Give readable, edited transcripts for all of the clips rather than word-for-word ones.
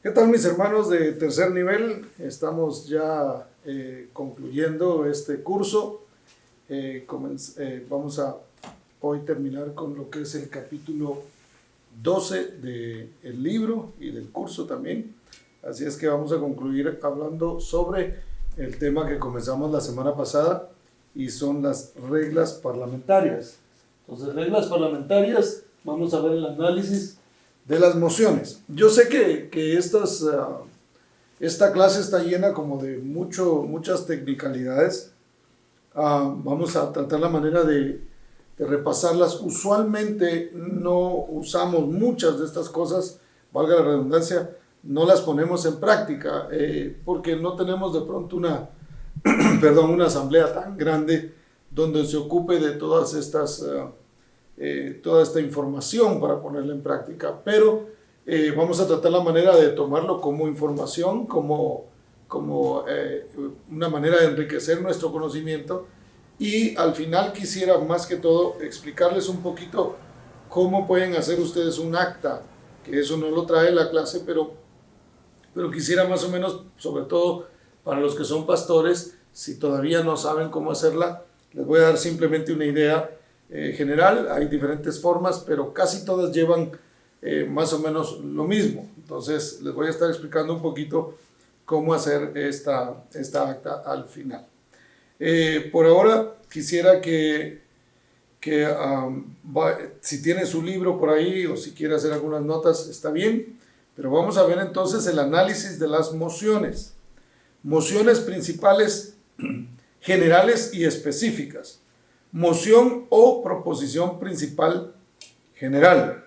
¿Qué tal, mis hermanos de tercer nivel? Estamos ya concluyendo este curso. Vamos a hoy terminar con lo que es el capítulo 12 del libro y del curso también. Así es que vamos a concluir hablando sobre el tema que comenzamos la semana pasada y son las reglas parlamentarias. Entonces, reglas parlamentarias, vamos a ver el análisis de las mociones. Yo sé que esta clase está llena como de muchas tecnicalidades. Vamos a tratar la manera de repasarlas. Usualmente no usamos muchas de estas cosas, valga la redundancia, no las ponemos en práctica porque no tenemos de pronto una asamblea tan grande donde se ocupe de toda esta información para ponerla en práctica, pero vamos a tratar la manera de tomarlo como información, como una manera de enriquecer nuestro conocimiento. Y al final quisiera más que todo explicarles un poquito cómo pueden hacer ustedes un acta, que eso no lo trae la clase, pero quisiera más o menos, sobre todo para los que son pastores, si todavía no saben cómo hacerla, les voy a dar simplemente una idea general. Hay diferentes formas, pero casi todas llevan más o menos lo mismo. Entonces les voy a estar explicando un poquito cómo hacer esta acta al final. Por ahora quisiera que si tiene su libro por ahí o si quiere hacer algunas notas, está bien, pero vamos a ver entonces el análisis de las mociones. Mociones principales, generales y específicas. Moción o proposición principal general.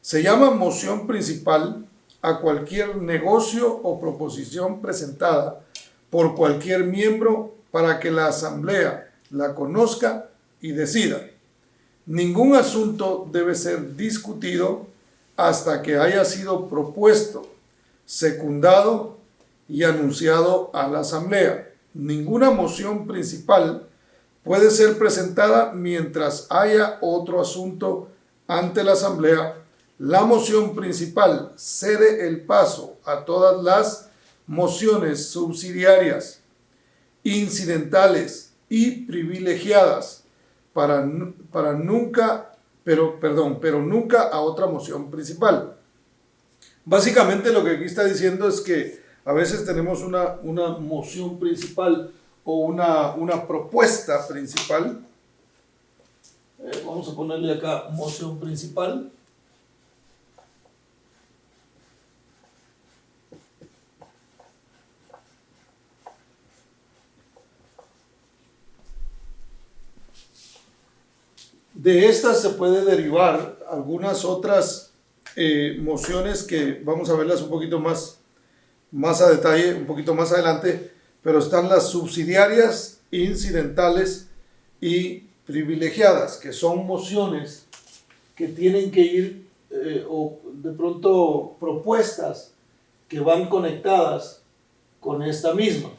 Se llama moción principal a cualquier negocio o proposición presentada por cualquier miembro para que la asamblea la conozca y decida. Ningún asunto debe ser discutido hasta que haya sido propuesto, secundado y anunciado a la asamblea. Ninguna moción principal puede ser presentada mientras haya otro asunto ante la asamblea. La moción principal cede el paso a todas las mociones subsidiarias, incidentales y privilegiadas, pero nunca a otra moción principal. Básicamente lo que aquí está diciendo es que a veces tenemos una moción principal o una propuesta principal. Vamos a ponerle acá moción principal. De estas se puede derivar algunas otras mociones que vamos a verlas un poquito más a detalle, un poquito más adelante, pero están las subsidiarias, incidentales y privilegiadas, que son mociones que tienen que ir o de pronto propuestas que van conectadas con esta misma.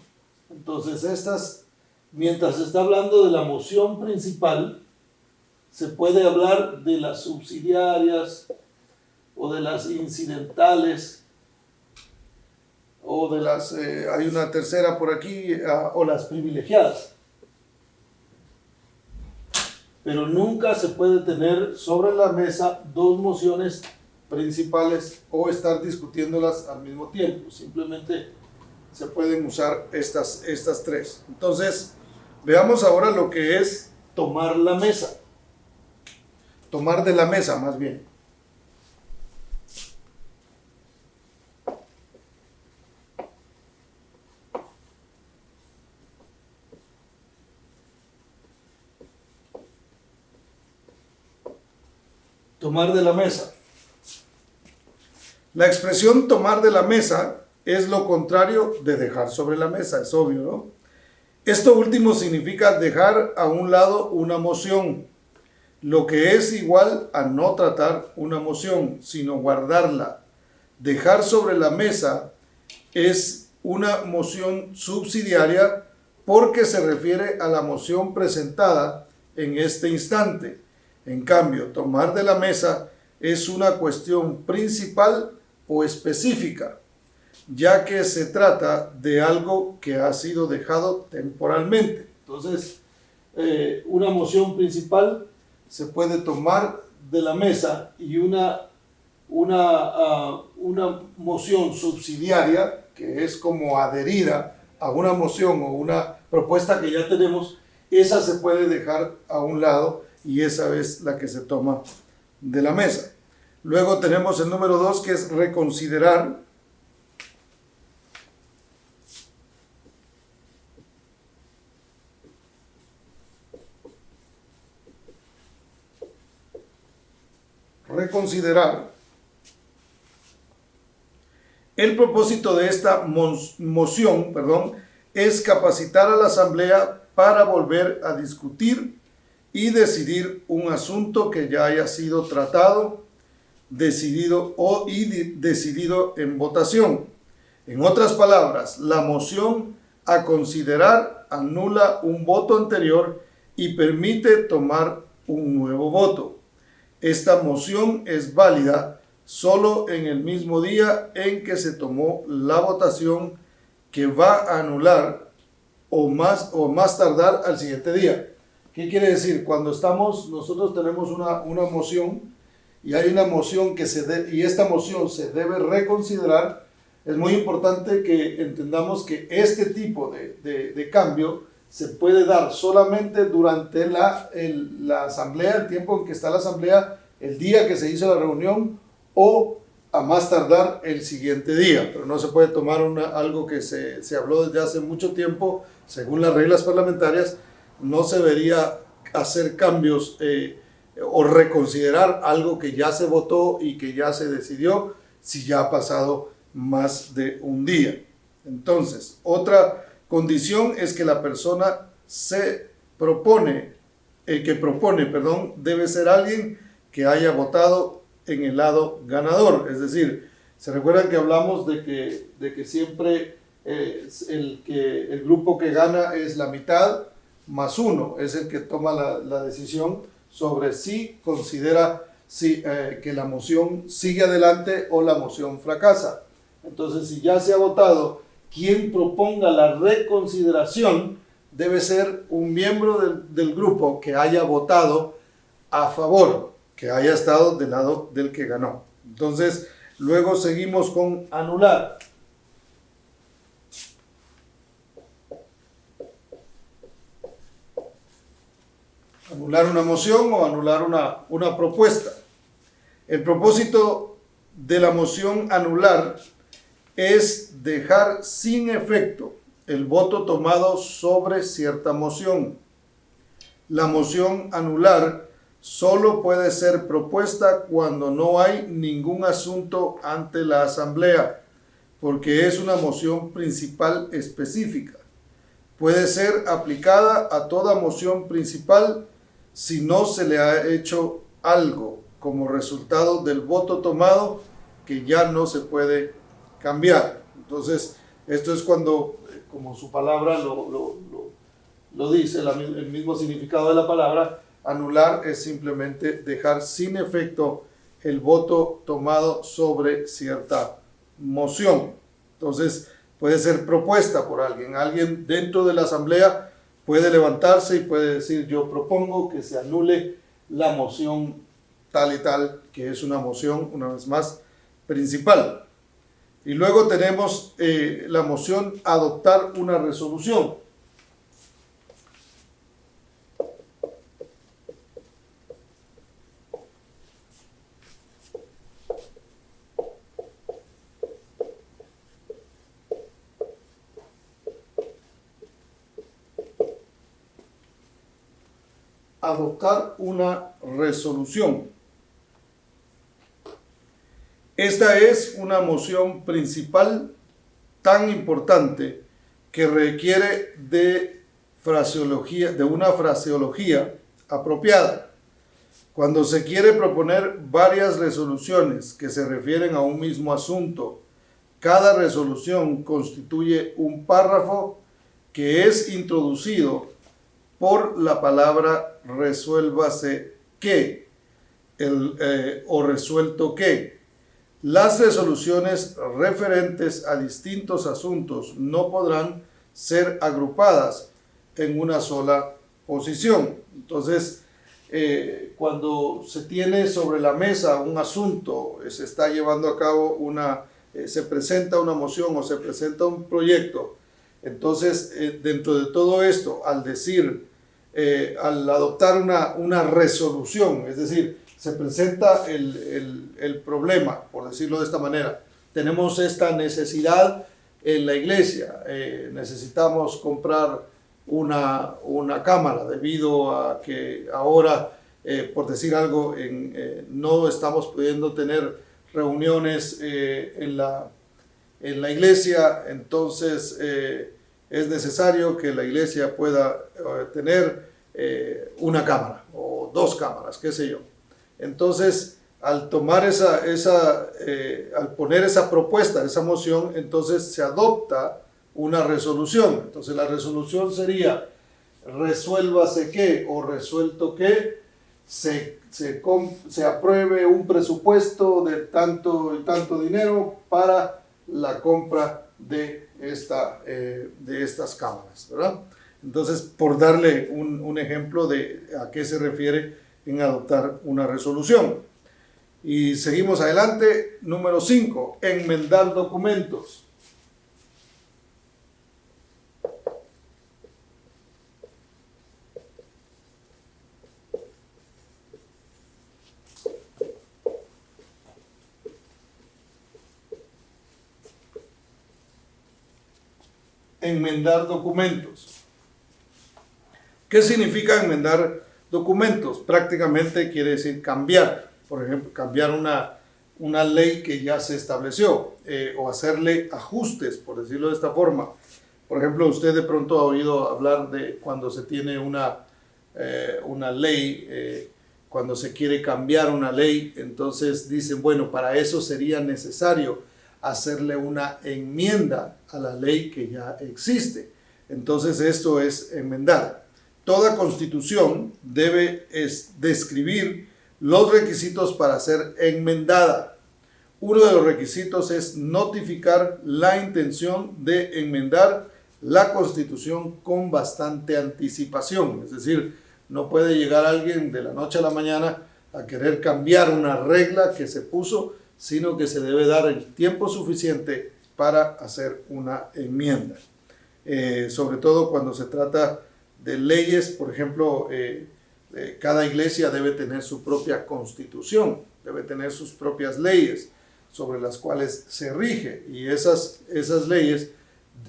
Entonces estas, mientras se está hablando de la moción principal, se puede hablar de las subsidiarias o de las incidentales o de las, hay una tercera por aquí, o las privilegiadas. Pero nunca se puede tener sobre la mesa dos mociones principales o estar discutiéndolas al mismo tiempo. Simplemente se pueden usar estas tres. Entonces, veamos ahora lo que es tomar la mesa. Tomar de la mesa, más bien. Tomar de la mesa. La expresión tomar de la mesa es lo contrario de dejar sobre la mesa, es obvio, ¿no? Esto último significa dejar a un lado una moción, lo que es igual a no tratar una moción, sino guardarla. Dejar sobre la mesa es una moción subsidiaria porque se refiere a la moción presentada en este instante. En cambio, tomar de la mesa es una cuestión principal o específica. ya que se trata de algo que ha sido dejado temporalmente. Entonces, una moción principal se puede tomar de la mesa y una moción subsidiaria, que es como adherida a una moción o una propuesta que ya tenemos, esa se puede dejar a un lado y esa es la que se toma de la mesa. Luego tenemos el número 2, que es reconsiderar. Reconsiderar. El propósito de esta moción, es capacitar a la Asamblea para volver a discutir y decidir un asunto que ya haya sido tratado, decidido en votación. En otras palabras, la moción a considerar anula un voto anterior y permite tomar un nuevo voto. Esta moción es válida solo en el mismo día en que se tomó la votación, que va a anular o más tardar al siguiente día. ¿Qué quiere decir? Cuando nosotros tenemos una moción y hay una moción y esta moción se debe reconsiderar, es muy importante que entendamos que este tipo de cambio se puede dar solamente durante la asamblea, el tiempo en que está la asamblea, el día que se hizo la reunión o a más tardar el siguiente día. Pero no se puede tomar algo que se habló desde hace mucho tiempo, según las reglas parlamentarias. No se debería hacer cambios o reconsiderar algo que ya se votó y que ya se decidió si ya ha pasado más de un día. Entonces, otra condición es que la persona que propone, debe ser alguien que haya votado en el lado ganador. Es decir, se recuerdan que hablamos de que siempre el grupo que gana es la mitad más uno, es el que toma la decisión sobre si considera que la moción sigue adelante o la moción fracasa. Entonces, si ya se ha votado, quien proponga la reconsideración debe ser un miembro del grupo que haya votado a favor, que haya estado del lado del que ganó. Entonces, luego seguimos con anular. Anular una moción o anular una propuesta. El propósito de la moción anular es dejar sin efecto el voto tomado sobre cierta moción. La moción anular solo puede ser propuesta cuando no hay ningún asunto ante la Asamblea, porque es una moción principal específica. Puede ser aplicada a toda moción principal si no se le ha hecho algo como resultado del voto tomado que ya no se puede cambiar. Entonces, esto es cuando, como su palabra lo dice, el mismo significado de la palabra, anular es simplemente dejar sin efecto el voto tomado sobre cierta moción. Entonces, puede ser propuesta por alguien. Alguien dentro de la asamblea puede levantarse y puede decir: yo propongo que se anule la moción tal y tal, que es una moción, una vez más, principal. Y luego tenemos la moción adoptar una resolución. Adoptar una resolución. Esta es una moción principal tan importante que requiere de una fraseología apropiada. Cuando se quiere proponer varias resoluciones que se refieren a un mismo asunto, cada resolución constituye un párrafo que es introducido por la palabra resuélvase que, o resuelto que. Las resoluciones referentes a distintos asuntos no podrán ser agrupadas en una sola posición. Entonces, cuando se tiene sobre la mesa un asunto, se está llevando a cabo se presenta una moción o se presenta un proyecto, entonces dentro de todo esto, al adoptar una resolución, es decir, se presenta el problema, por decirlo de esta manera. Tenemos esta necesidad en la iglesia, necesitamos comprar una cámara debido a que ahora, por decir algo, no estamos pudiendo tener reuniones en la iglesia, entonces es necesario que la iglesia pueda tener una cámara o 2 cámaras, qué sé yo. Entonces, al tomar al poner esa propuesta, esa moción, entonces se adopta una resolución. Entonces la resolución sería: resuélvase que o resuelto que se apruebe un presupuesto de tanto y tanto dinero para la compra de estas cámaras, ¿verdad? Entonces, por darle un ejemplo de a qué se refiere en adoptar una resolución. Y seguimos adelante. Número 5, enmendar documentos. Enmendar documentos. ¿Qué significa enmendar documentos? Prácticamente quiere decir cambiar, por ejemplo, cambiar una ley que ya se estableció o hacerle ajustes, por decirlo de esta forma. Por ejemplo, usted de pronto ha oído hablar de cuando se tiene una ley, cuando se quiere cambiar una ley, entonces dicen, bueno, para eso sería necesario hacerle una enmienda a la ley que ya existe. Entonces esto es enmendar. Toda constitución debe describir los requisitos para ser enmendada. Uno de los requisitos es notificar la intención de enmendar la constitución con bastante anticipación. Es decir, no puede llegar alguien de la noche a la mañana a querer cambiar una regla que se puso, sino que se debe dar el tiempo suficiente para hacer una enmienda. Sobre todo cuando se trata de leyes, por ejemplo, cada iglesia debe tener su propia constitución, debe tener sus propias leyes sobre las cuales se rige, y esas leyes,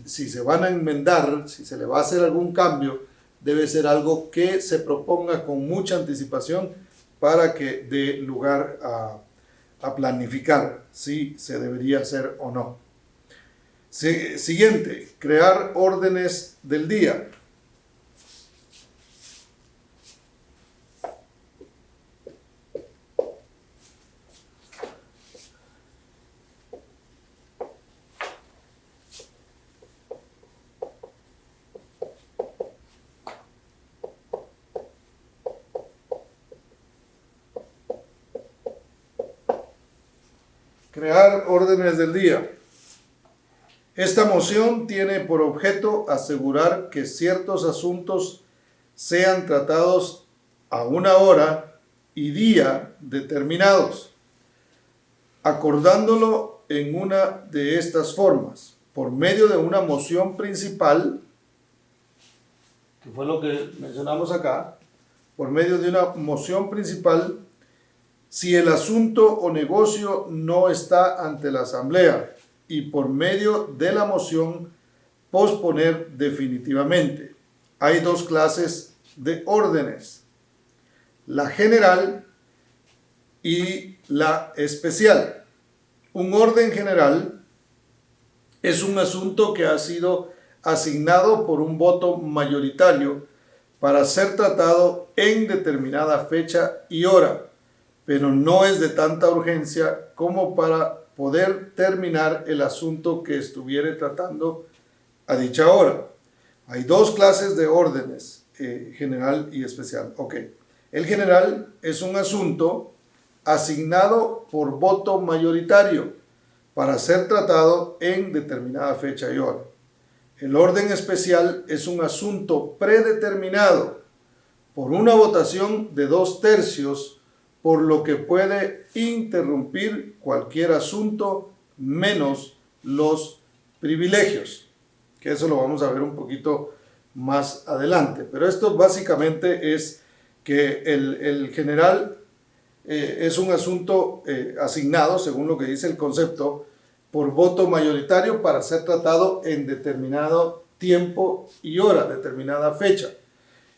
si se van a enmendar, si se le va a hacer algún cambio, debe ser algo que se proponga con mucha anticipación para que dé lugar a planificar si se debería hacer o no. Siguiente, crear órdenes del día. Crear órdenes del día. Esta moción tiene por objeto asegurar que ciertos asuntos sean tratados a una hora y día determinados, acordándolo en una de estas formas, por medio de una moción principal, que fue lo que mencionamos acá, por medio de una moción principal, si el asunto o negocio no está ante la asamblea, y por medio de la moción posponer definitivamente. Hay 2 clases de órdenes: la general y la especial. Un orden general es un asunto que ha sido asignado por un voto mayoritario para ser tratado en determinada fecha y hora, pero no es de tanta urgencia como para poder terminar el asunto que estuviere tratando a dicha hora. Hay 2 clases de órdenes, general y especial. Ok, el general es un asunto asignado por voto mayoritario para ser tratado en determinada fecha y hora. El orden especial es un asunto predeterminado por una votación de 2/3, por lo que puede interrumpir cualquier asunto menos los privilegios, que eso lo vamos a ver un poquito más adelante. Pero esto básicamente es que el general es un asunto asignado, según lo que dice el concepto, por voto mayoritario para ser tratado en determinado tiempo y hora, determinada fecha.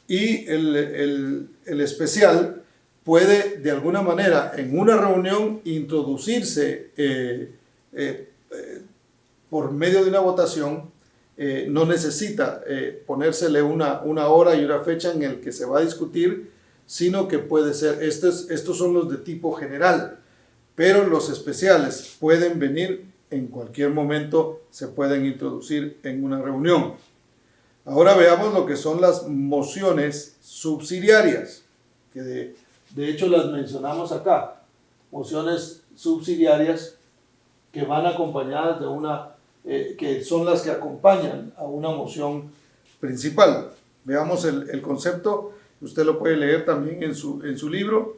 Y el especial puede de alguna manera en una reunión introducirse por medio de una votación. No necesita ponérsele una hora y una fecha en el que se va a discutir, sino que puede ser, estos son los de tipo general, pero los especiales pueden venir en cualquier momento, se pueden introducir en una reunión. Ahora veamos lo que son las mociones subsidiarias, que de hecho las mencionamos acá. Mociones subsidiarias que van acompañadas de que son las que acompañan a una moción principal. Veamos el concepto, usted lo puede leer también en su libro.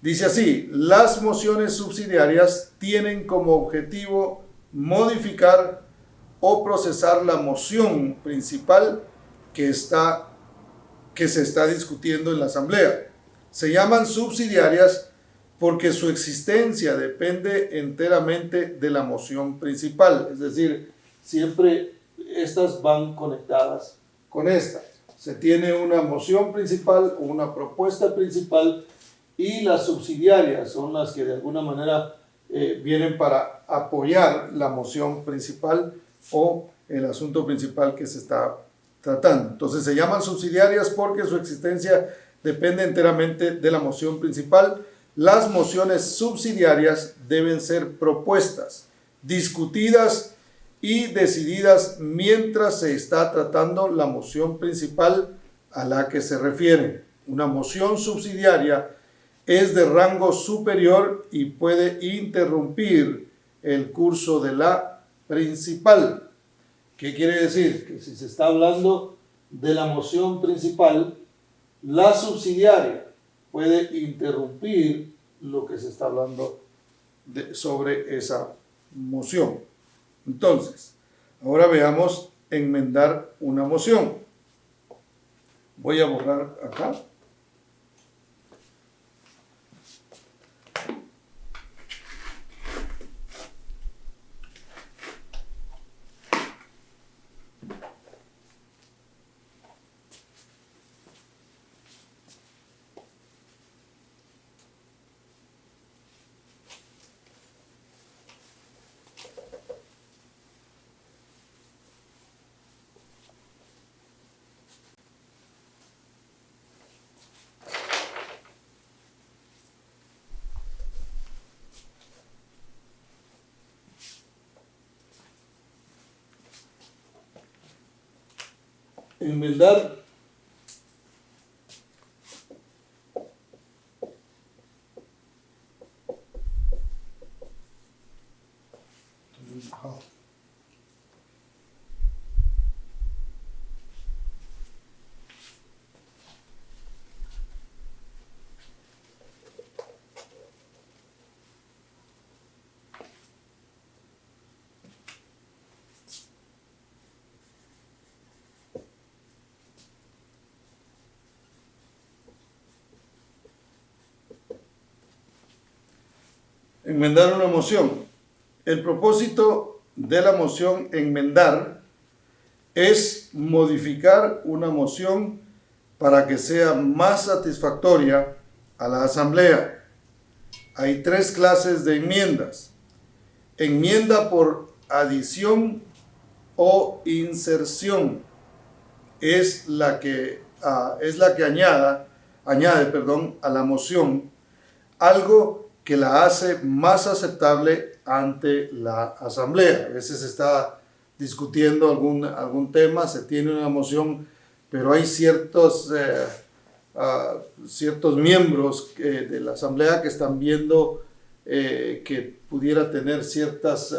Dice así: las mociones subsidiarias tienen como objetivo modificar o procesar la moción principal que se está discutiendo en la asamblea. Se llaman subsidiarias porque su existencia depende enteramente de la moción principal, es decir, siempre estas van conectadas con esta. Se tiene una moción principal o una propuesta principal, y las subsidiarias son las que de alguna manera vienen para apoyar la moción principal o el asunto principal que se está tratando. Entonces se llaman subsidiarias porque su existencia depende enteramente de la moción principal. Las mociones subsidiarias deben ser propuestas, discutidas y decididas mientras se está tratando la moción principal a la que se refieren. Una moción subsidiaria es de rango superior y puede interrumpir el curso de la principal. ¿Qué quiere decir? Que si se está hablando de la moción principal, la subsidiaria puede interrumpir lo que se está hablando sobre esa moción. Entonces, ahora veamos enmendar una moción. Voy a borrar acá. Enmendar enmendar una moción. El propósito de la moción enmendar es modificar una moción para que sea más satisfactoria a la asamblea. Hay 3 clases de enmiendas: enmienda por adición o inserción. Es la que añade a la moción algo que la hace más aceptable ante la asamblea. A veces se está discutiendo algún tema, se tiene una moción, pero hay ciertos ciertos miembros de la asamblea que están viendo que pudiera tener ciertas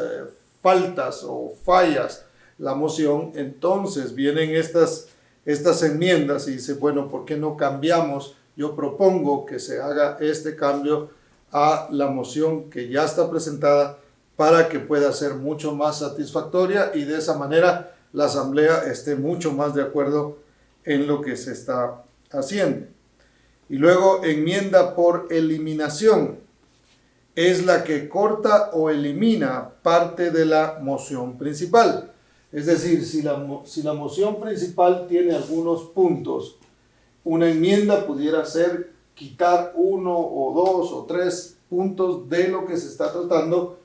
faltas o fallas la moción, entonces vienen estas enmiendas y dice, bueno, ¿por qué no cambiamos? Yo propongo que se haga este cambio a la moción que ya está presentada para que pueda ser mucho más satisfactoria y de esa manera la asamblea esté mucho más de acuerdo en lo que se está haciendo. Y luego enmienda por eliminación es la que corta o elimina parte de la moción principal. Es decir, si la moción principal tiene algunos puntos, una enmienda pudiera ser quitar 1 o 2 o 3 puntos de lo que se está tratando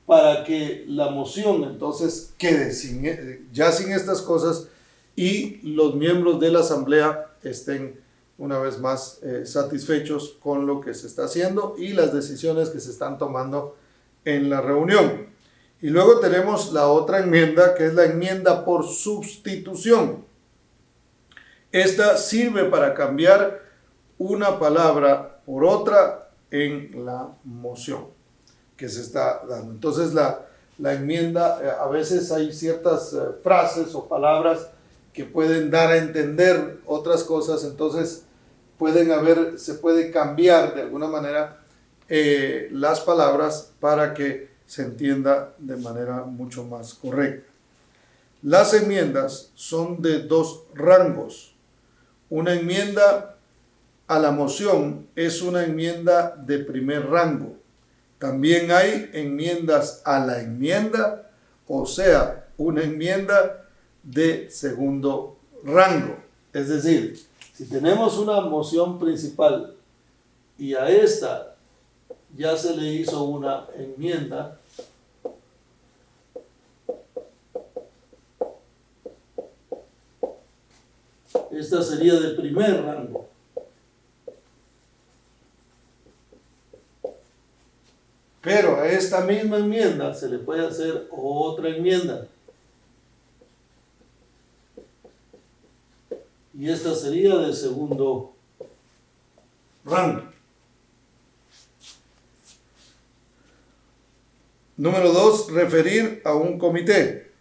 para que la moción entonces quede sin estas cosas y los miembros de la asamblea estén una vez más satisfechos con lo que se está haciendo y las decisiones que se están tomando en la reunión. Y luego tenemos la otra enmienda, que es la enmienda por sustitución. Esta sirve para cambiar una palabra por otra en la moción que se está dando. Entonces la enmienda, a veces hay ciertas frases o palabras que pueden dar a entender otras cosas, entonces se puede cambiar de alguna manera las palabras para que se entienda de manera mucho más correcta. Las enmiendas son de 2 rangos. Una enmienda a la moción es una enmienda de primer rango. También hay enmiendas a la enmienda, o sea, una enmienda de segundo rango. Es decir, si tenemos una moción principal y a esta ya se le hizo una enmienda, esta sería de primer rango. Pero a esta misma enmienda se le puede hacer otra enmienda. Y esta sería de segundo rango. Número 2, referir a un comité.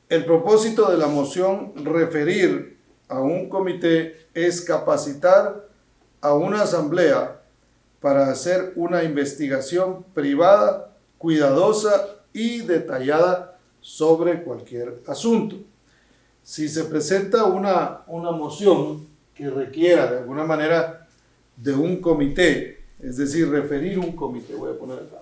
El propósito de la moción referir a un comité es capacitar a una asamblea para hacer una investigación privada, cuidadosa y detallada sobre cualquier asunto. Si se presenta una moción que requiera de alguna manera de un comité, es decir, referir un comité, voy a poner acá.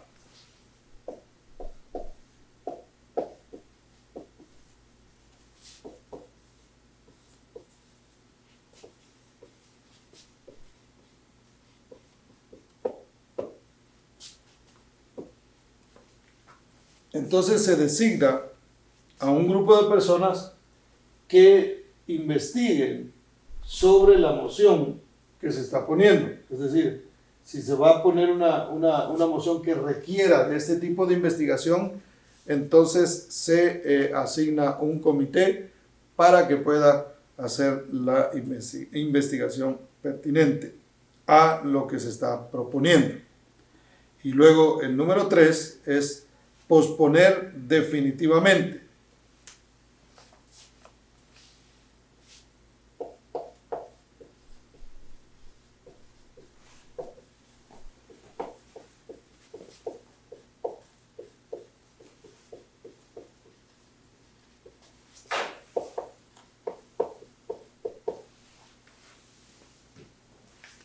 Entonces se designa a un grupo de personas que investiguen sobre la moción que se está poniendo. Es decir, si se va a poner una moción que requiera de este tipo de investigación, entonces se asigna un comité para que pueda hacer la investigación pertinente a lo que se está proponiendo. Y luego el número 3 es posponer definitivamente.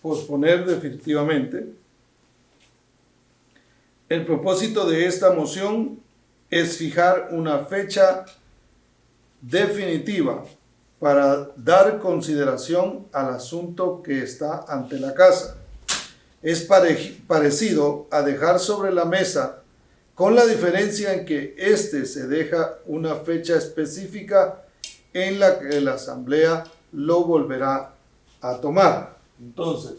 Posponer definitivamente. El propósito de esta moción es fijar una fecha definitiva para dar consideración al asunto que está ante la casa. Es parecido a dejar sobre la mesa, con la diferencia en que éste se deja una fecha específica en la que la asamblea lo volverá a tomar. Entonces,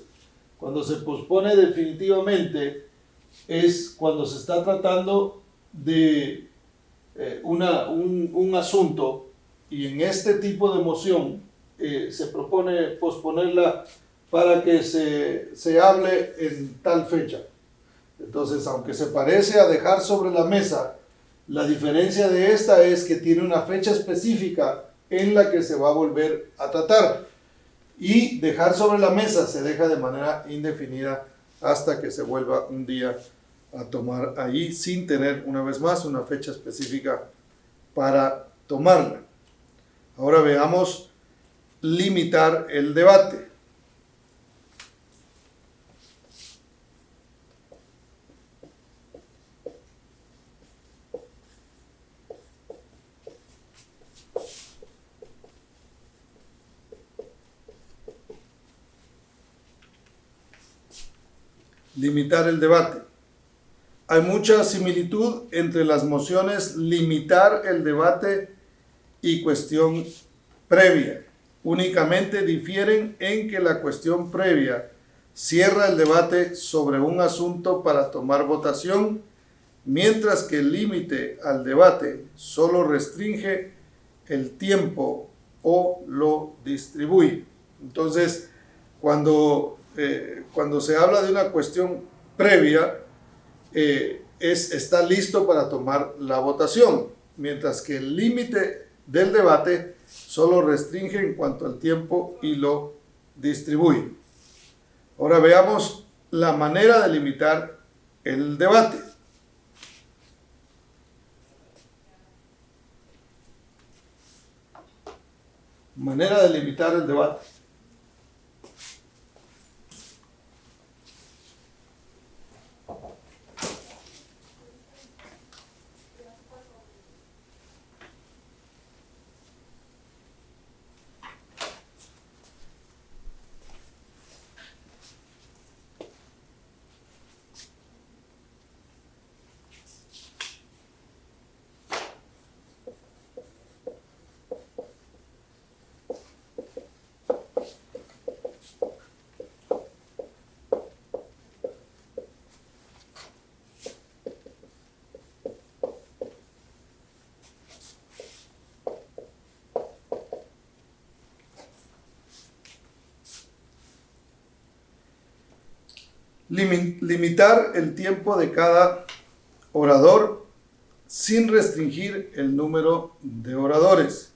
cuando se pospone definitivamente, es cuando se está tratando de un asunto y en este tipo de moción se propone posponerla para que se hable en tal fecha. Entonces, aunque se parece a dejar sobre la mesa, la diferencia de esta es que tiene una fecha específica en la que se va a volver a tratar. Y dejar sobre la mesa se deja de manera indefinida hasta que se vuelva un día a tomar ahí, sin tener una vez más una fecha específica para tomarla. Ahora veamos limitar el debate. Limitar el debate. Hay mucha similitud entre las mociones limitar el debate y cuestión previa. Únicamente difieren en que la cuestión previa cierra el debate sobre un asunto para tomar votación, mientras que el límite al debate solo restringe el tiempo o lo distribuye. Entonces, cuando se habla de una cuestión previa, está listo para tomar la votación, mientras que el límite del debate solo restringe en cuanto al tiempo y lo distribuye. Ahora veamos la manera de limitar el debate. Manera de limitar el debate. Limitar el tiempo de cada orador sin restringir el número de oradores.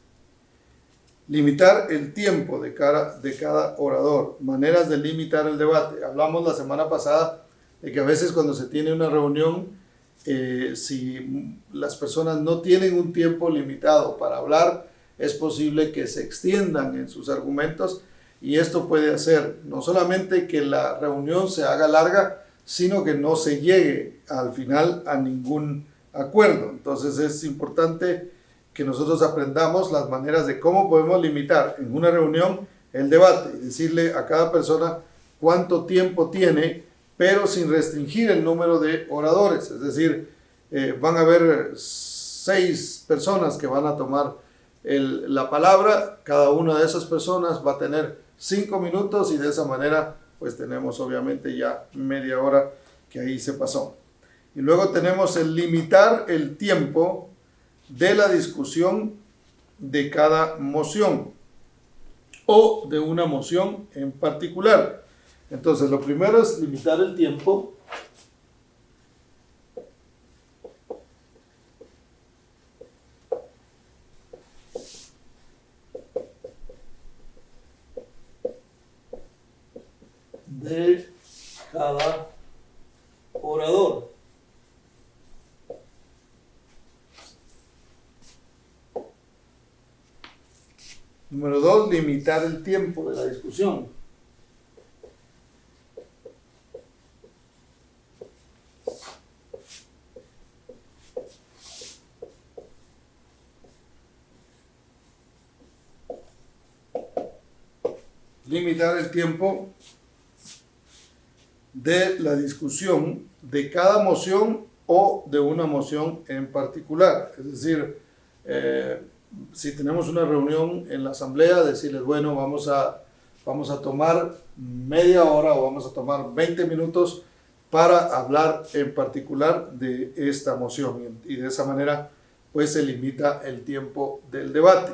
Limitar el tiempo de cada orador. Maneras de limitar el debate. Hablamos la semana pasada de que a veces cuando se tiene una reunión, si las personas no tienen un tiempo limitado para hablar, es posible que se extiendan en sus argumentos. Y esto puede hacer no solamente que la reunión se haga larga, sino que no se llegue al final a ningún acuerdo. Entonces es importante que nosotros aprendamos las maneras de cómo podemos limitar en una reunión el debate y decirle a cada persona cuánto tiempo tiene, pero sin restringir el número de oradores. Es decir, van a haber 6 personas que van a tomar la palabra, cada una de esas personas va a tener 5 minutos y de esa manera pues tenemos obviamente ya media hora que ahí se pasó. Y luego tenemos el limitar el tiempo de la discusión de cada moción o de una moción en particular. Entonces lo primero es limitar el tiempo de cada orador. Número 2, limitar el tiempo de la discusión. Limitar el tiempo de la discusión de cada moción o de una moción en particular. Es decir, si tenemos una reunión en la asamblea, decirles, bueno, vamos a tomar media hora o vamos a tomar 20 minutos para hablar en particular de esta moción y de esa manera pues se limita el tiempo del debate.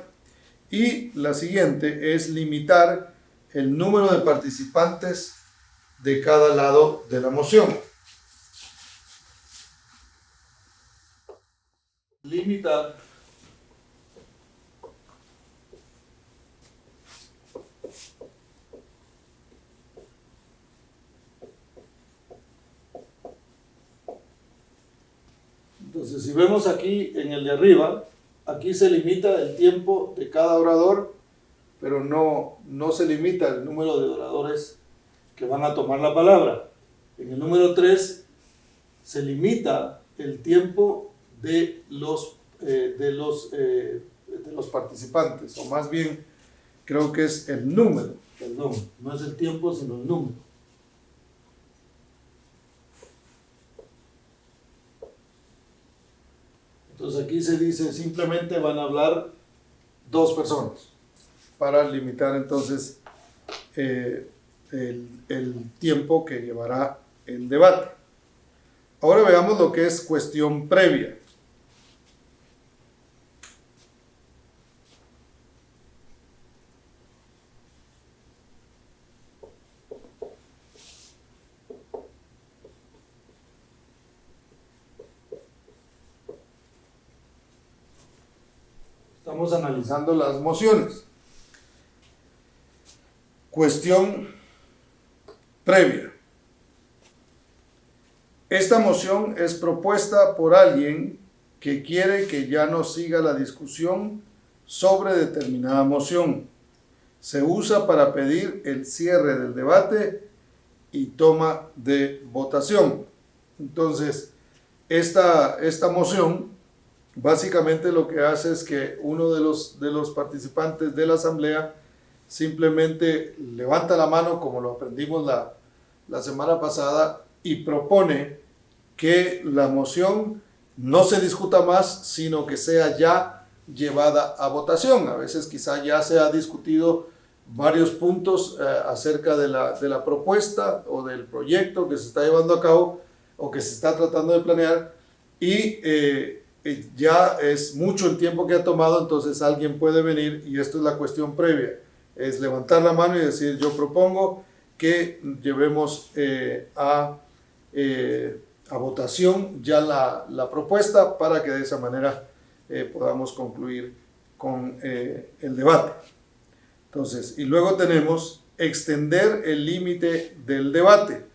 Y la siguiente es limitar el número de participantes de cada lado de la moción. Limitar Entonces, si vemos aquí en el de arriba, aquí se limita el tiempo de cada orador, pero no se limita el número de oradores que van a tomar la palabra. En el número 3 se limita el tiempo de los participantes, o más bien creo que es el número, perdón, no es el tiempo sino el número. Entonces aquí se dice simplemente van a hablar 2 personas para limitar entonces el tiempo que llevará el debate. Ahora veamos lo que es cuestión previa. Estamos analizando las mociones. Cuestión previa. Esta moción es propuesta por alguien que quiere que ya no siga la discusión sobre determinada moción. Se usa para pedir el cierre del debate y toma de votación. Entonces, esta moción básicamente lo que hace es que uno de los participantes de la asamblea simplemente levanta la mano, como lo aprendimos la semana pasada, y propone que la moción no se discuta más, sino que sea ya llevada a votación. A veces quizá ya se ha discutido varios puntos acerca de la propuesta o del proyecto que se está llevando a cabo o que se está tratando de planear, y ya es mucho el tiempo que ha tomado. Entonces alguien puede venir, y esto es la cuestión previa, es levantar la mano y decir: yo propongo que llevemos a votación ya la propuesta, para que de esa manera podamos concluir con el debate. Entonces, y luego tenemos extender el límite del debate.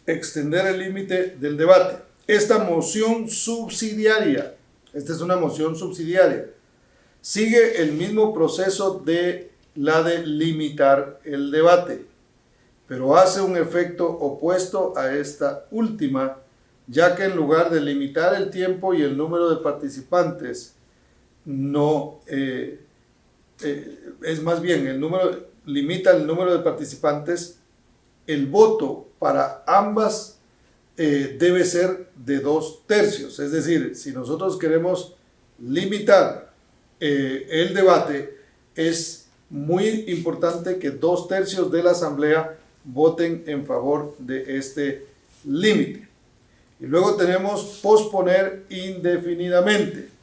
Extender el límite del debate. Esta moción subsidiaria, esta es una moción subsidiaria, sigue el mismo proceso de la de limitar el debate, pero hace un efecto opuesto a esta última, ya que en lugar de limitar el tiempo y el número de participantes, es más bien limita el número de participantes. El voto para ambas debe ser de 2/3. Es decir, si nosotros queremos limitar el debate, es muy importante que 2/3 de la asamblea voten en favor de este límite. Y luego tenemos posponer indefinidamente.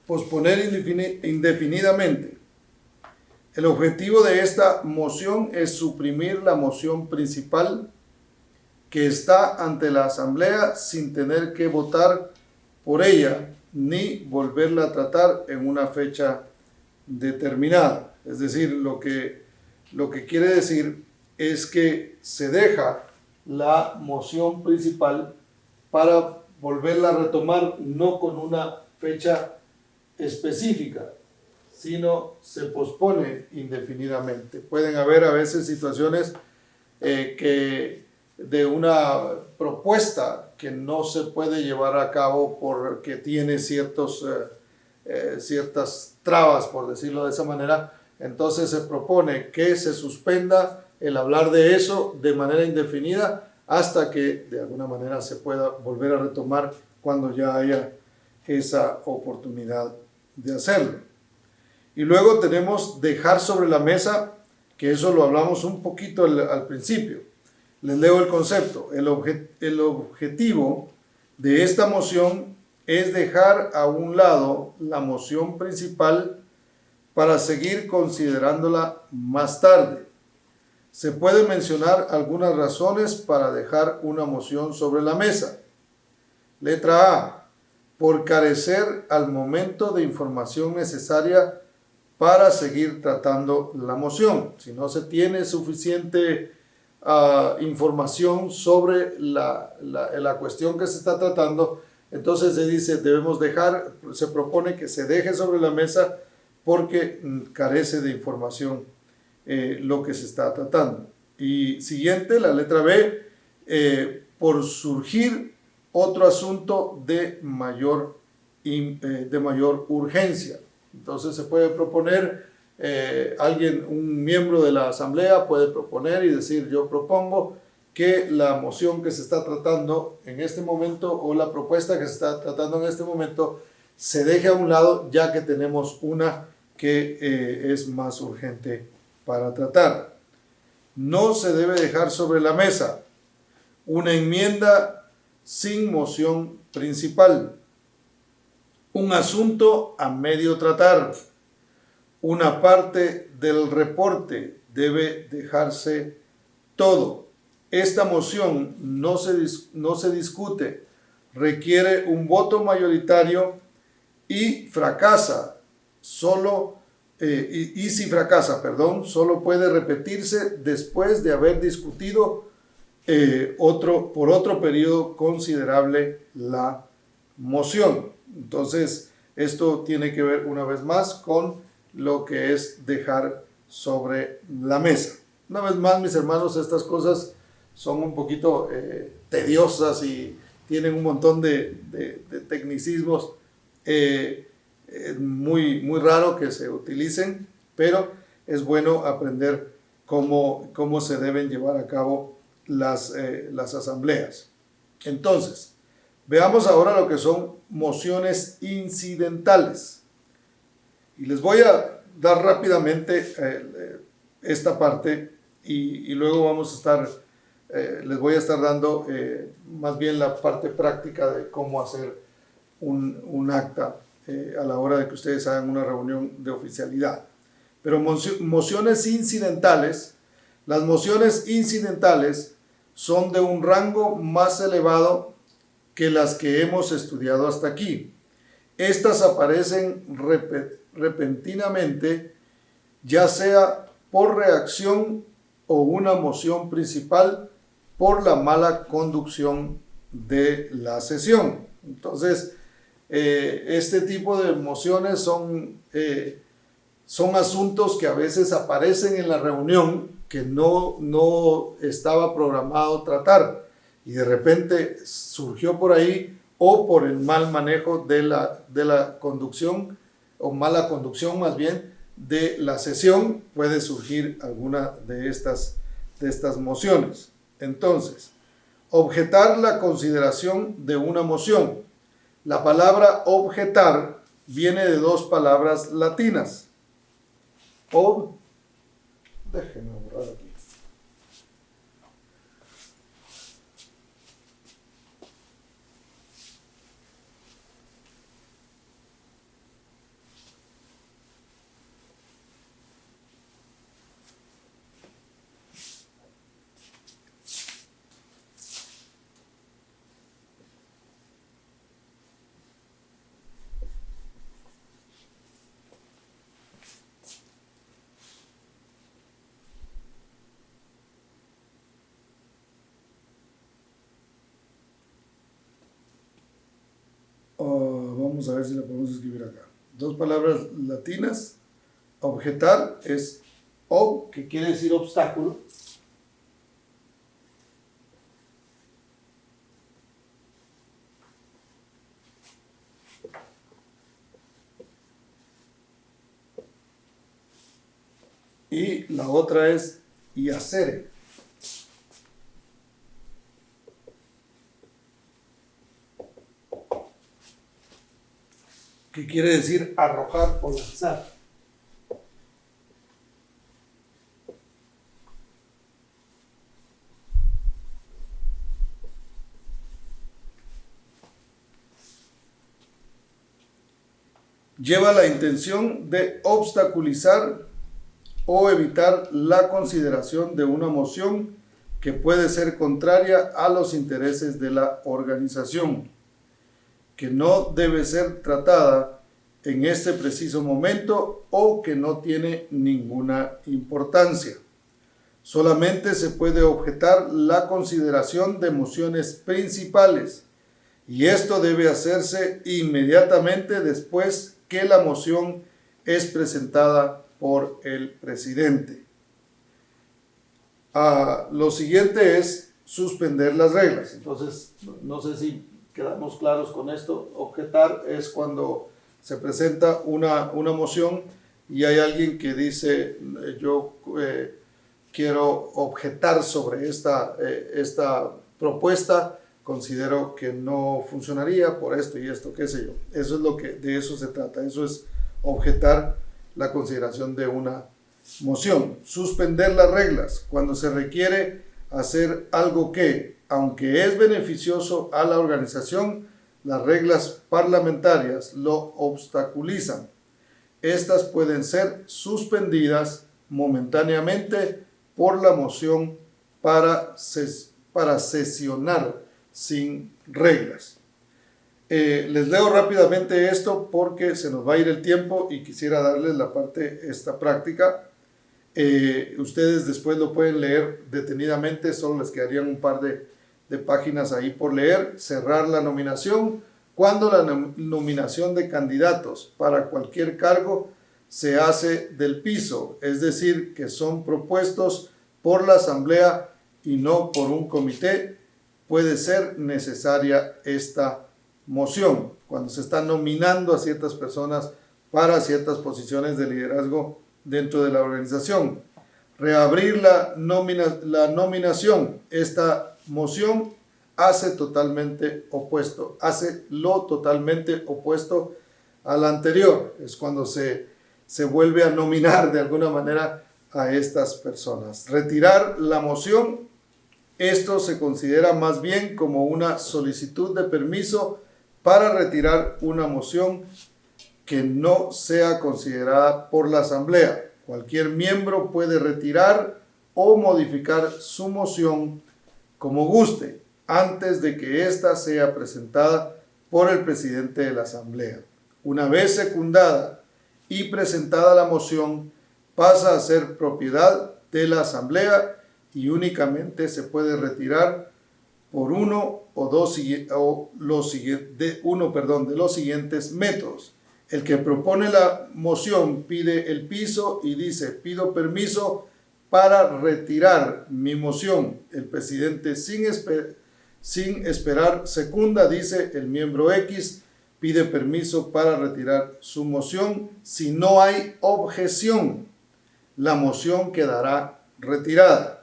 Posponer indefinidamente. El objetivo de esta moción es suprimir la moción principal que está ante la asamblea sin tener que votar por ella ni volverla a tratar en una fecha determinada. Es decir, lo que quiere decir es que se deja la moción principal para volverla a retomar, no con una fecha específica, sino se pospone indefinidamente. Pueden haber a veces situaciones que de una propuesta que no se puede llevar a cabo porque tiene ciertas trabas, por decirlo de esa manera. Entonces se propone que se suspenda el hablar de eso de manera indefinida hasta que de alguna manera se pueda volver a retomar cuando ya haya esa oportunidad de hacerlo. Y luego tenemos dejar sobre la mesa, que eso lo hablamos un poquito al principio. Les leo el concepto. El objetivo de esta moción es dejar a un lado la moción principal para seguir considerándola más tarde. Se pueden mencionar algunas razones para dejar una moción sobre la mesa. Letra A. Por carecer al momento de información necesaria para seguir tratando la moción. Si no se tiene suficiente información sobre la cuestión que se está tratando, entonces se dice se propone que se deje sobre la mesa porque carece de información lo que se está tratando. Y siguiente, la letra B, por surgir otro asunto de mayor urgencia. Entonces se puede proponer, un miembro de la asamblea puede proponer y decir: yo propongo que la moción que se está tratando en este momento o la propuesta que se está tratando en este momento se deje a un lado, ya que tenemos una que es más urgente para tratar. No se debe dejar sobre la mesa una enmienda sin moción principal, un asunto a medio tratar, una parte del reporte debe dejarse todo. Esta moción no se discute, requiere un voto mayoritario y fracasa si fracasa, solo puede repetirse después de haber discutido por otro periodo considerable la moción. Entonces, esto tiene que ver una vez más con lo que es dejar sobre la mesa. Una vez más, mis hermanos, estas cosas son un poquito tediosas y tienen un montón de tecnicismos muy, muy raro que se utilicen, pero es bueno aprender cómo se deben llevar a cabo las asambleas. Entonces, veamos ahora lo que son mociones incidentales. Y les voy a dar rápidamente esta parte y luego les voy a estar dando más bien la parte práctica de cómo hacer un acta a la hora de que ustedes hagan una reunión de oficialidad. Pero mociones incidentales, las mociones incidentales son de un rango más elevado que las que hemos estudiado hasta aquí. Estas aparecen repentinamente, ya sea por reacción o una moción principal por la mala conducción de la sesión. Entonces, este tipo de mociones son asuntos que a veces aparecen en la reunión que no estaba programado tratar y de repente surgió por ahí, o por el mal manejo de la conducción, o mala conducción más bien, de la sesión, puede surgir alguna de estas mociones. Entonces, objetar la consideración de una moción. La palabra objetar viene de dos palabras latinas. Déjenme borrar aquí. Vamos a ver si la podemos escribir acá. Dos palabras latinas. Objetar es ob, que quiere decir obstáculo. Y la otra es yacer, que quiere decir arrojar o lanzar. Lleva la intención de obstaculizar o evitar la consideración de una moción que puede ser contraria a los intereses de la organización, que no debe ser tratada en este preciso momento o que no tiene ninguna importancia. Solamente se puede objetar la consideración de mociones principales y esto debe hacerse inmediatamente después que la moción es presentada por el presidente. Lo siguiente es suspender las reglas. Entonces, no sé si quedamos claros con esto. Objetar es cuando se presenta una moción y hay alguien que dice, yo quiero objetar sobre esta propuesta, considero que no funcionaría por esto y esto, qué sé yo. Eso es lo que de eso se trata. Eso es objetar la consideración de una moción. Suspender las reglas cuando se requiere hacer algo que, aunque es beneficioso a la organización, las reglas parlamentarias lo obstaculizan. Estas pueden ser suspendidas momentáneamente por la moción para sesionar sin reglas. Les leo rápidamente esto porque se nos va a ir el tiempo y quisiera darles la parte esta práctica. Ustedes después lo pueden leer detenidamente, solo les quedarían un par de páginas ahí por leer. Cerrar la nominación. Cuando la nominación de candidatos para cualquier cargo se hace del piso, es decir, que son propuestos por la asamblea y no por un comité, puede ser necesaria esta moción, cuando se está nominando a ciertas personas para ciertas posiciones de liderazgo dentro de la organización. Reabrir la nominación. Esta moción hace lo totalmente opuesto a la anterior. Es cuando se vuelve a nominar de alguna manera a estas personas. Retirar la moción. Esto se considera más bien como una solicitud de permiso para retirar una moción que no sea considerada por la asamblea. Cualquier miembro puede retirar o modificar su moción como guste antes de que ésta sea presentada por el presidente de la asamblea. Una vez secundada y presentada la moción, pasa a ser propiedad de la asamblea y únicamente se puede retirar por uno de los siguientes métodos. El que propone la moción pide el piso y dice: pido permiso para retirar mi moción. El presidente sin esperar secunda, dice el miembro X, pide permiso para retirar su moción. Si no hay objeción, la moción quedará retirada.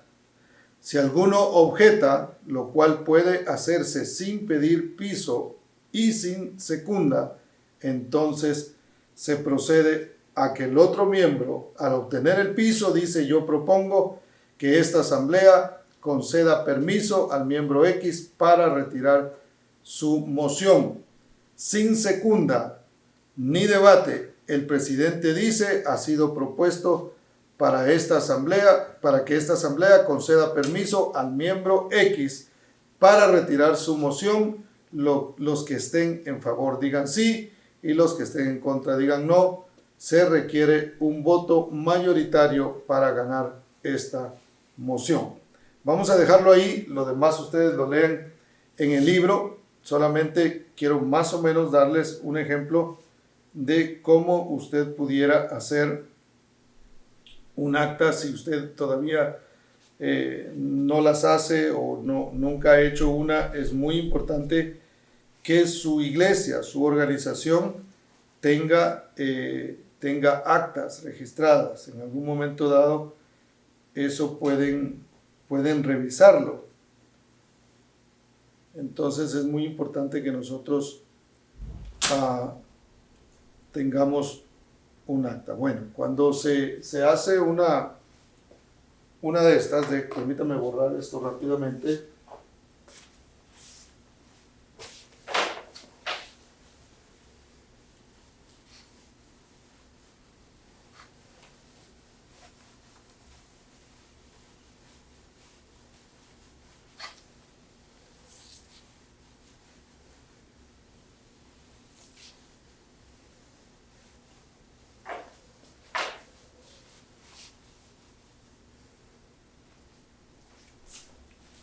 Si alguno objeta, lo cual puede hacerse sin pedir piso y sin secunda, entonces se procede a que el otro miembro, al obtener el piso, dice: yo propongo que esta asamblea conceda permiso al miembro X para retirar su moción. Sin secunda ni debate, el presidente dice: ha sido propuesto para que esta asamblea conceda permiso al miembro X para retirar su moción. Los que estén en favor digan sí y los que estén en contra digan no. Se requiere un voto mayoritario para ganar esta moción. Vamos a dejarlo ahí, lo demás ustedes lo leen en el libro. Solamente quiero más o menos darles un ejemplo de cómo usted pudiera hacer un acta si usted todavía no las hace o nunca ha hecho una. Es muy importante que su iglesia, su organización tenga actas registradas. En algún momento dado eso pueden revisarlo. Entonces es muy importante que nosotros tengamos un acta. Bueno, cuando se hace una de estas, permítame borrar esto rápidamente.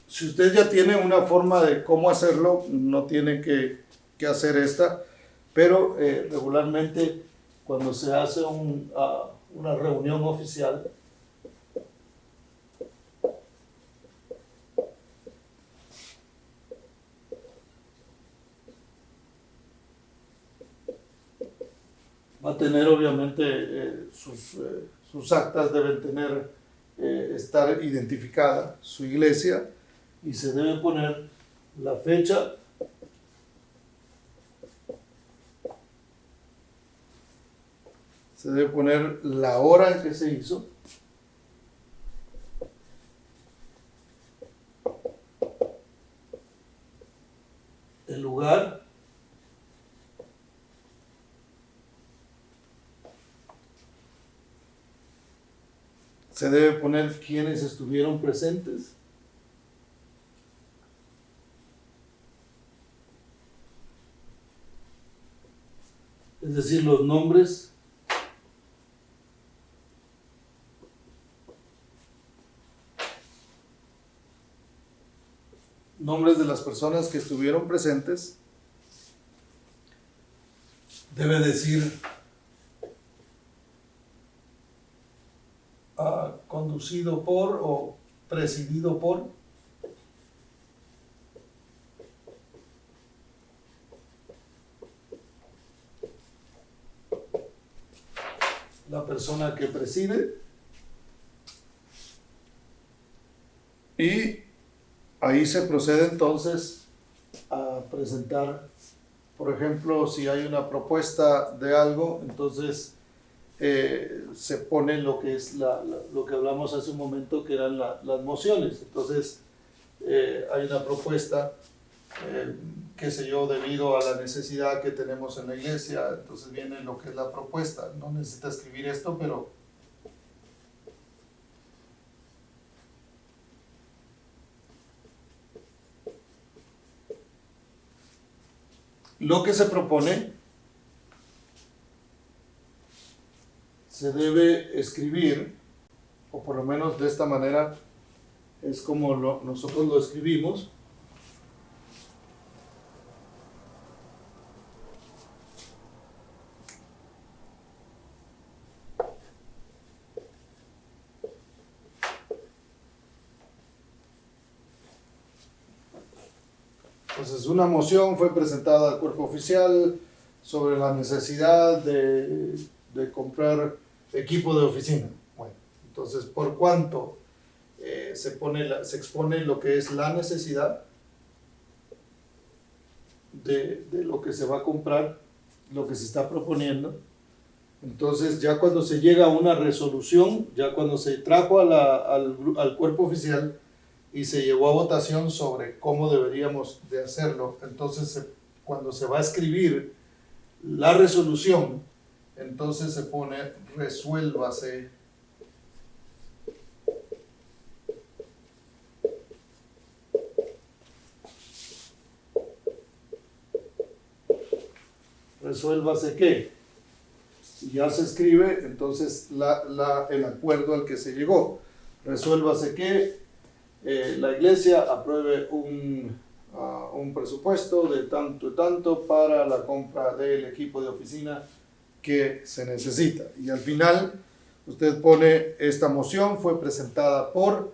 Si usted ya tiene una forma de cómo hacerlo, no tiene que hacer esta, pero regularmente cuando se hace una reunión oficial, va a tener obviamente sus actas deben estar identificada su iglesia, y se debe poner la fecha, se debe poner la hora en que se hizo, el lugar, se debe poner quiénes estuvieron presentes, es decir, los nombres, de las personas que estuvieron presentes. Debe decir conducido por o presidido por. La persona que preside, y ahí se procede entonces a presentar, por ejemplo, si hay una propuesta de algo, entonces se pone lo que es lo que hablamos hace un momento, que eran las mociones. Entonces hay una propuesta, qué sé yo, debido a la necesidad que tenemos en la iglesia, entonces viene lo que es la propuesta. No necesita escribir esto, pero lo que se propone se debe escribir, o por lo menos de esta manera es como nosotros lo escribimos. Entonces, una moción fue presentada al cuerpo oficial sobre la necesidad de comprar equipo de oficina. Bueno, entonces, ¿por cuánto? Se expone lo que es la necesidad de lo que se va a comprar, lo que se está proponiendo. Entonces, ya cuando se llega a una resolución, ya cuando se trajo al cuerpo oficial y se llevó a votación sobre cómo deberíamos de hacerlo, entonces cuando se va a escribir la resolución, entonces se pone resuélvase qué, y ya se escribe entonces el acuerdo al que se llegó. Resuélvase que la iglesia apruebe un presupuesto de tanto y tanto para la compra del equipo de oficina que se necesita. Y al final usted pone esta moción fue presentada por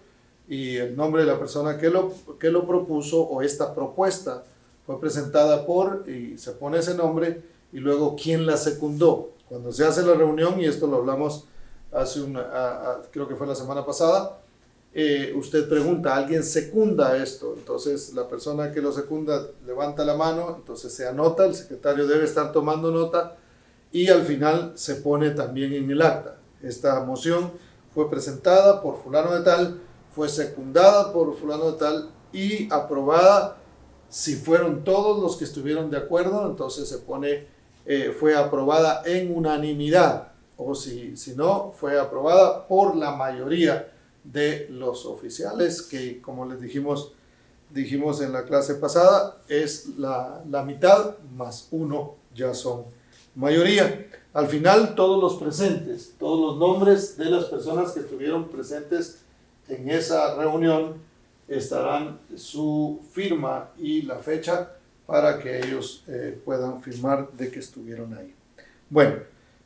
y el nombre de la persona que lo propuso o esta propuesta fue presentada por y se pone ese nombre y luego quién la secundó. Cuando se hace la reunión, y esto lo hablamos hace creo que fue la semana pasada, usted pregunta, ¿alguien secunda esto? Entonces la persona que lo secunda levanta la mano, entonces se anota, el secretario debe estar tomando nota y al final se pone también en el acta. Esta moción fue presentada por fulano de tal, fue secundada por fulano de tal y aprobada. Si fueron todos los que estuvieron de acuerdo, entonces se pone, fue aprobada en unanimidad, o si no, fue aprobada por la mayoría de los oficiales, que como les dijimos en la clase pasada, es la mitad más uno ya son mayoría. Al final, todos los presentes, todos los nombres de las personas que estuvieron presentes en esa reunión estarán su firma y la fecha para que ellos puedan firmar de que estuvieron ahí. Bueno,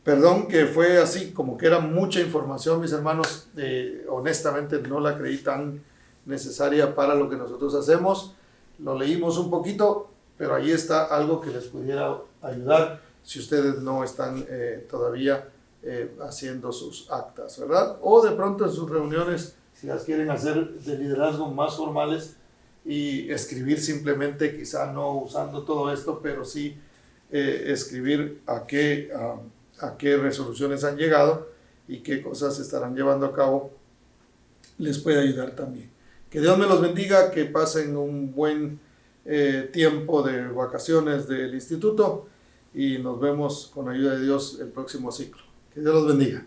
perdón que fue así, como que era mucha información, mis hermanos, honestamente no la creí tan necesaria para lo que nosotros hacemos. Lo leímos un poquito, pero ahí está algo que les pudiera ayudar si ustedes no están todavía haciendo sus actas, ¿verdad? O de pronto en sus reuniones, si las quieren hacer de liderazgo más formales y escribir simplemente, quizá no usando todo esto, pero sí escribir a qué resoluciones han llegado y qué cosas se estarán llevando a cabo, les puede ayudar también. Que Dios me los bendiga, que pasen un buen tiempo de vacaciones del instituto y nos vemos con ayuda de Dios el próximo ciclo. Que Dios los bendiga.